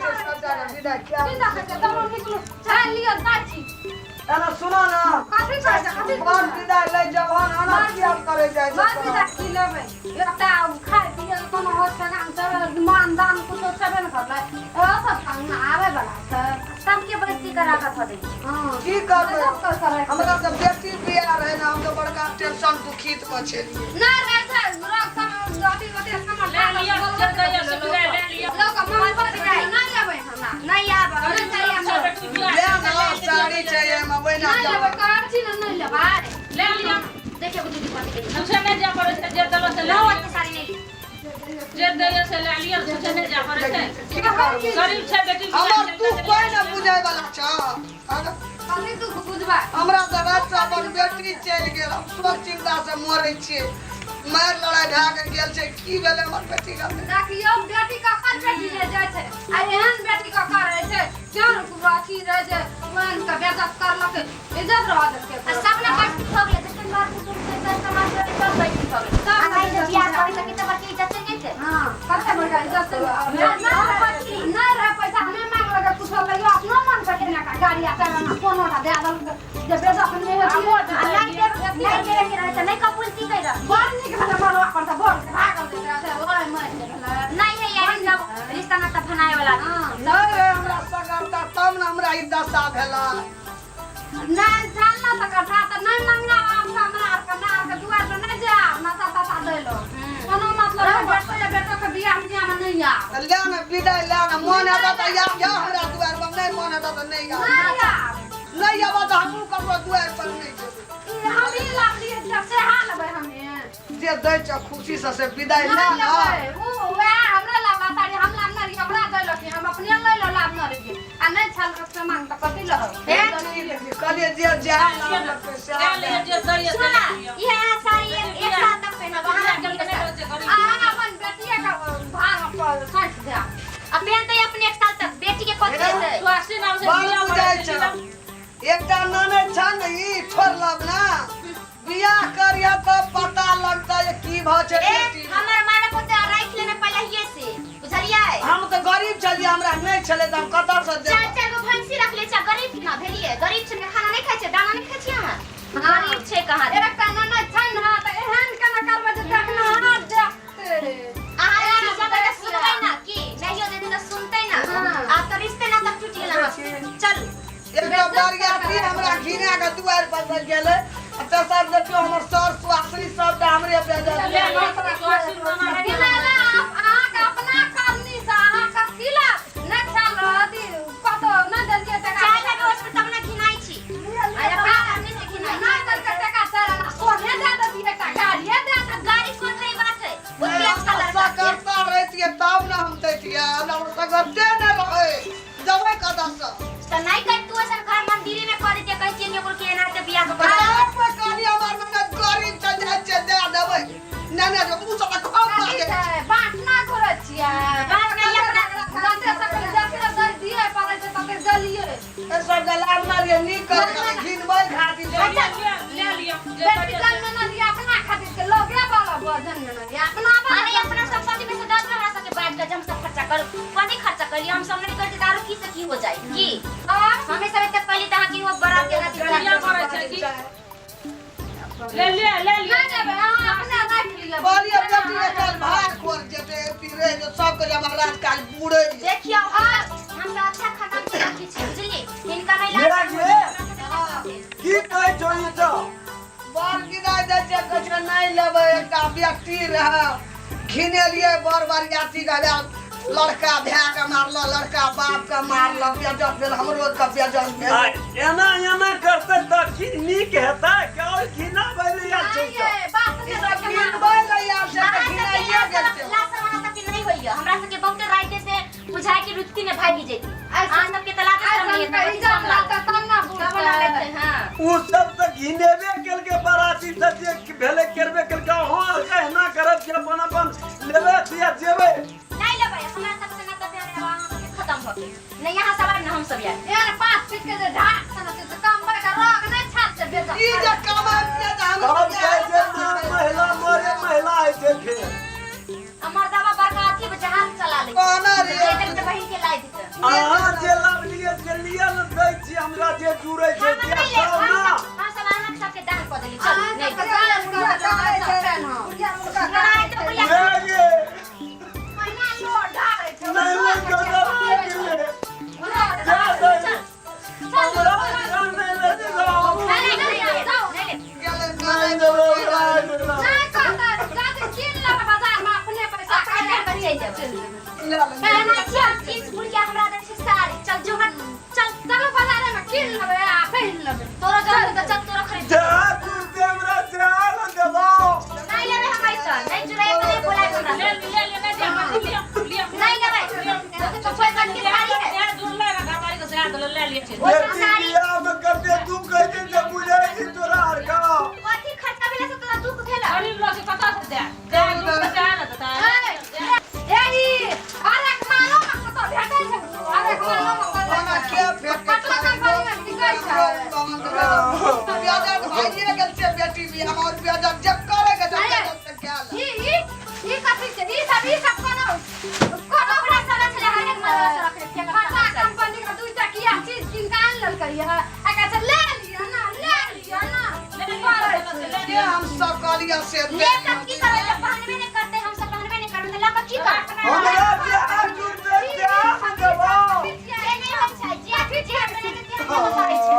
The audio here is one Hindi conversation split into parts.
छै सब जगह विदा क्या की देखै छै तब निकलो चाय लियो दाची एना सुनो ना कथि कहै छै कथि बर विदा ले जवान आना किया करे जाय छै बात विदा की लेबै एकटा खाय पिए कोनो होत का काम सब मान दान कुछ छबे न करले ओ सब काम आवे वाला छै सबके बेइज्जती करा के थदे हां की करबै हमरा त बेटी बियाह रहे ना हम तो बड़का टेंशन दुखित में छै ना रे छै रोक सम अथी अथी समझ ले लियो जतय सुविधा ले लियो लोग मन पर जाय ना लेबै हमरा नहीं आबे नहीं चाहिए ले ना साड़ी चाहिए मैं वही नहीं लेबै काची नहीं लेबै ले लियो देखिए बुद्धि बात के तुझे नहीं जा पड़े से जे दलो से ले लो लियो अच्छी सारी नहीं जे दे से ले लियो तुझे नहीं जा पड़े से ठीक गरीब छे बेटी हमर तू कोई ना बुझाय वाला छ कथि तू बुझबा हमरा त रात अपन बेटी चल गेल सब चिंता से मरै छियै मार लड़ाई भाग गेल छै की भेले हमर बेटी का देखियो बेटी का कर बेटी ले जाय छै आ एहन बेटी का करे छै क्यों अथी रह जे मन का बेइज्जत करलक इज्जत रह के सब ने बात हो गेल जखन बात सुनते समाज में सब बैठी हो गेल सब नहीं जब बियाह करे त कितना बड़की इज्जत नहीं छै हां कते बड़का इज्जत ना रह पैसा हमें मांग लगे कुछ लगे अपनो मन के केना का गाड़ी आता ना कोनो ना दे दल जे बेइज्जत नहीं होती नहीं दे के रहे नहीं कबूल की कइरा बोल नहीं के मारो अपन त बोल भागल दे रहे ओए मर नहीं है यार सब रिश्ता ना त बनाए वाला नहीं हमरा सगरता तब न हमरा ई दशा भेला नहीं जानना त कथा त नहीं मंगना हमरा ना के दुआर पे नहीं जा ना ता देलो कोनो मतलब बेटो या बेटो के बियाह में नहीं आ ले न विदाई ले न मन आता त या हमरा दुआर पर नहीं मन आता त नहीं आ नहीं आवा त हमहु ककरो दुआर पर नहीं जेबै हम ही लाभ लिए से हाल बे हमें जे दै छ खुशी से विदाई ले न ओ वे हमरा लाभ तारी हम लाभ न हमरा देलो कि हम अपने ले लो लाभ न रे आ नहीं छल के सामान त कथि ल कहलिए जे जा ले लियो जे दे सुना ये सारी एक साल तक पहनब अपन बेटिया का भाग पर साथ दे अब पहन दे अपने एक साल तक बेटी के कोत दे स्वास्थ्य नाम से बाल बुझाई छ एकटा नने छ न ई छोड़ लब ना बियाह करिया त पता लगता है की भ छै बेटी हमर माने पोते राख लेने पहले से बुझलिए हम त गरीब छलिए हमरा नहीं छले त हम कत से दे चार चार गो भैंसी रख ले छ गरीब ना भेलिए गरीब छ खाना नहीं खाइ छ दाना नहीं खाइ छ गरीब छे कहां एकटा नने छ न त एहन केना करबे जे देखना हाथ देखते आहा ई जगह त सुनबै ना की नहीं हो देते त सुनतै ना आ त रिश्ते ना तक टूट गेल चल एकटा बरियाती हमरा घिना के दुआर पर गेले त सब देखियो हमर सर सुआसरी सब हमरे पे दे अपना करनी से अहाँ का किला न चल अथी कतो न देलिए टका चाय लगे उसमें तब ना घिनाई छी अरे का करनी से घिनाई ना दल के टका चला सोने दे दे बेटा गाड़ी दे गाड़ी कोन नहीं बात है वो तेज कलर का करता रहती तब ना हम देतिए हमरा सगर दे न रहे जबै कदम से त नहीं कर तू ऐसा घर मंदिर में कर दे कहै छी ओकर के ना के बियाह के आप कहली हमर मन गरीब त जाय दे देबै नाना जो मुसा त खूब मांगे बात ना करे छिया बात नहीं अपना जाते सकल जाके दे दिए पारे से तके दलिए ए सब गलाब ना रे नी कर घिनबै खाती ले लियो बेटी जन्म न दिया अपना खातिर के लोगे वाला भोजन न दिया अपना अरे अपना संपत्ति में से 10 हमरा सके बांट के हम सब खर्चा कर कथि खर्चा करिए हम सब नहीं करते दारू की से की हो जाए की हमें सब तक पहले तहां की वो बरात के रात लिया करे छै की ले लियो अपना रख लिया बोलिए बेटी के चल भाग खोर जेते पीरे जो सब के महाराज काल बूढ़े देखियो हम तो अच्छा खत्म के रखी छी बुझली इनका नहीं मेरा लाग ये की कहै छौ ई तो बाल गिराय दे छै कुछ नहीं लेबै एकटा व्यक्ति रहा घिने लिए बर बरियाती गया लड़का भै के मारलो लड़का बाप के मारलो बेजत भेल हमरो के बेजत भेल एना एना करते त की नीक हेतै और घिना बैलिया छौ बात ई सब घिनबै लइया से घिनाइए गेल छै लासवाना तक नहीं होइए हमरा सके बहुत राइते से बुझाय के रुचि ने भागी जेती आन सबके तलाक सब नहीं है इज्जत लाता तब ना बना लेते हां उ सब त घिनेबे केल के बराती से जे भेले करबे केल के हां कहना करब के अपन लेबे या जेबे नहीं लेबै हमरा सबसे ना तब यार खत्म हो गए नहीं यहां सवाल ना हम सब यार पास फिट के ढाक सना से काम बड़ का रोग नहीं छाप से बेटा ई जे कमाई से हम सब जे महिला मोरे महिला है देखे हमर दावा बड़का अथी पे जहाज चला ले कोना रे बहन के लाई दी अहाँ जे लाभ लिए से लिए न दै छी हमरा जे जुड़ै छै हम से नहीं ले सब ना हम सब अहाँ सबके दान कऽ देली चल नहीं बुढ़िया मुर्गा नहीं तो बुढ़िया ले गे महीना लो ढारे छै नहीं ले के ले जा दे हमरा जान नहीं ले दो नहीं गेले नहीं दो नहीं कहता जाके किन ले बाजार में अपने पैसा चल ले कहना चल चीज बुढ़िया हमरा दे छै साड़ी चल जो चल चलो बाजार में किन लेबे आ पहिन लेबे तोरा जान तो चल तोरा खरीद जा तू हमरा जान देबो नहीं लेबे हम ऐसा नहीं जुड़ाए तो बोला हमरा ले नहीं जा लिया नहीं लेबे तो कोई बात की साड़ी है यार दूर ले रखा हमारी को से हाथ ले लिए छे वो सब साड़ी बियाह में करते तू कह दे जब बुझाई छी तोरा हर का कथी खर्चा भेले से तोरा दुख भेला गरीब लोग के पता से दे जा दूर बचा ना ता एही अरे मालो में तो भेटै छै अरे मालो में ओना के फेट के पटना कंपनी में बिकै छै ब्याजक भाईजी ने गेल छै बेटी भी हमर ब्याजक जब करे के जब क्या ई कथी छै ई सब कोनो हमरा साला छले हर एक माला से रख रखे पटना कंपनी का दुईटा किया चीज किन के आन लेल करिए आ कह छै ले लिया ना ये हम सब कहलिया से ले तब की करे जब पहनबे नहीं करते हम सब पहनबे नहीं करते तो लगा की कर हमरा बियाह जुड़ जान देबो ये नहीं हो छै जे फिर जे बने के हम साड़ी छै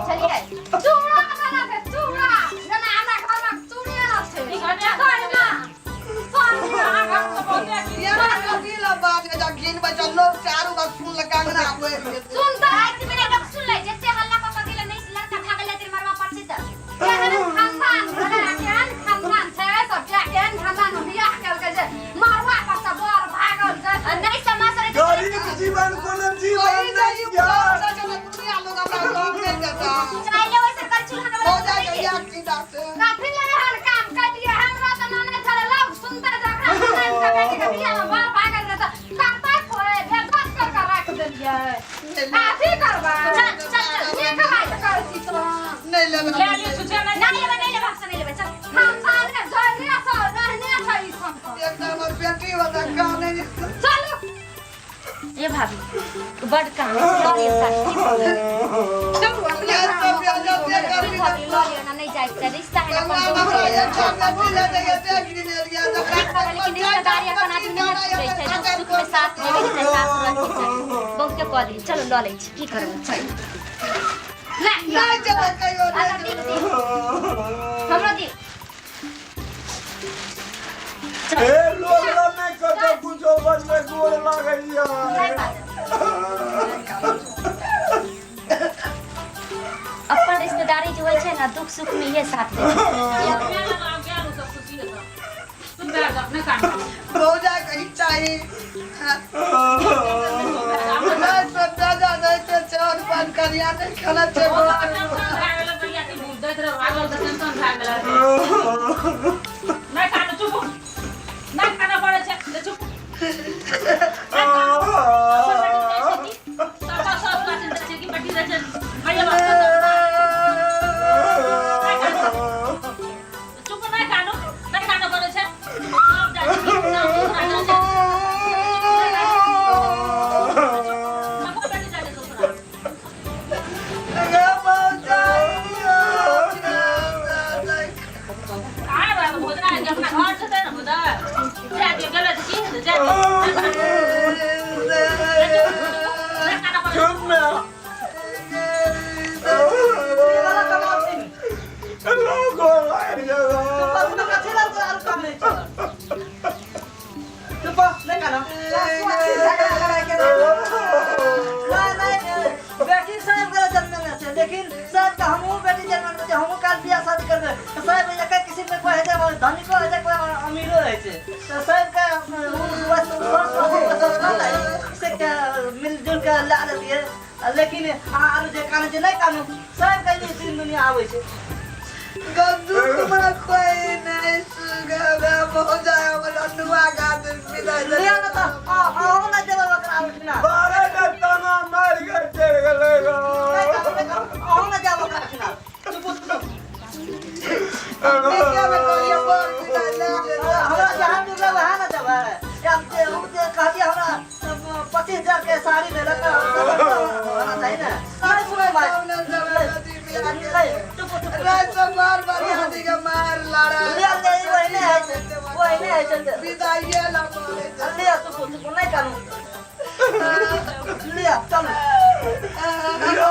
चलिए चूड़ा बना दे चूड़ा जना हमरा घर में चूड़िया न छै सोना सोना तो बोलते कि ये ना कथी ला बात है जब गिन बचा लोग चारों बार सुन लगाना हुए सुन त आज मेरे लोग सुन ले जते हल्ला को कदिले नहीं से लड़का भाग ले तेरे मरवा पड़ से त केहन खानदान बना केहन खानदान छै सब केहन खानदान बियाह केल के जे मारवा पर से बर भागल जे नहीं समाज रे गरीब जीवन कोनो जीवन नहीं यार दुनिया लोग अपना काम नहीं करता चाहे वैसे कर चूल्हा हो में जाए या की बात काफी ले रहल काम कर दिए हमरा त नाने धरे लोग सुनते जकरा सुनाई के बेटी के बियाह में बर भागल रहे त करता खोए भेदभाव कर के रख देलिए काफी करबा चल चल ये कमाई करती तो नहीं ले ले लिए छुछे नहीं लेबे भाषा नहीं लेबे चल खानदान में जइया सो रहने छै ई सब एकदम और बेटी वाला काम नहीं चलो ये भाभी बड़ काम है ये साथी ये सब ब्याज दे कर भी भाभी लॉयर ना नहीं जाए रिश्ता है भगवान अपन हमरा ये दोनों काम में भी ले देंगे देख गिन लिया लेकिन रिश्तेदारी अपन आदमी नहीं छुटे छै जो सुख में साथ देवे के चाही साथ रहे के चाही बहुत के कह दी चलो ल ले छी की करबे चल नहीं चला कहियो आधा दिन दी हमरा दी ए लोग नहीं करते कुछ बस में गोर लागैया नहीं बात अपन रिश्तेदारी जो है ना दुख सुख में ये साथ दे मेरा नाम क्या लो सब खुशी है तुम बैठ अपने कान रोजा कहीं चाहिए नहीं तो दादा नहीं तो चार पान करिया नहीं खाना लेकिन आरो जे कान जे नहीं कानू सब कहीं दिन दुनिया आवे छे गद्दू में कोई नहीं सुगरा बहुत जाए वाला नुआ गाद मिला ले ना तो आओ ना जब बकरा उठना बारे का तना मार के चढ़ गलेगा आओ ना जब बकरा उठना चुप चुप क्या में कोई बोल मिला ले हमरा जहां दूर वहां ना जब या जे कहती हमरा 25,000 के साड़ी ले लगा नहीं तो बार बरियाती के मार लड़ा ले ले वही नहीं है चल विदाई ला बोले ले तू कुछ नहीं करूं ले चल यो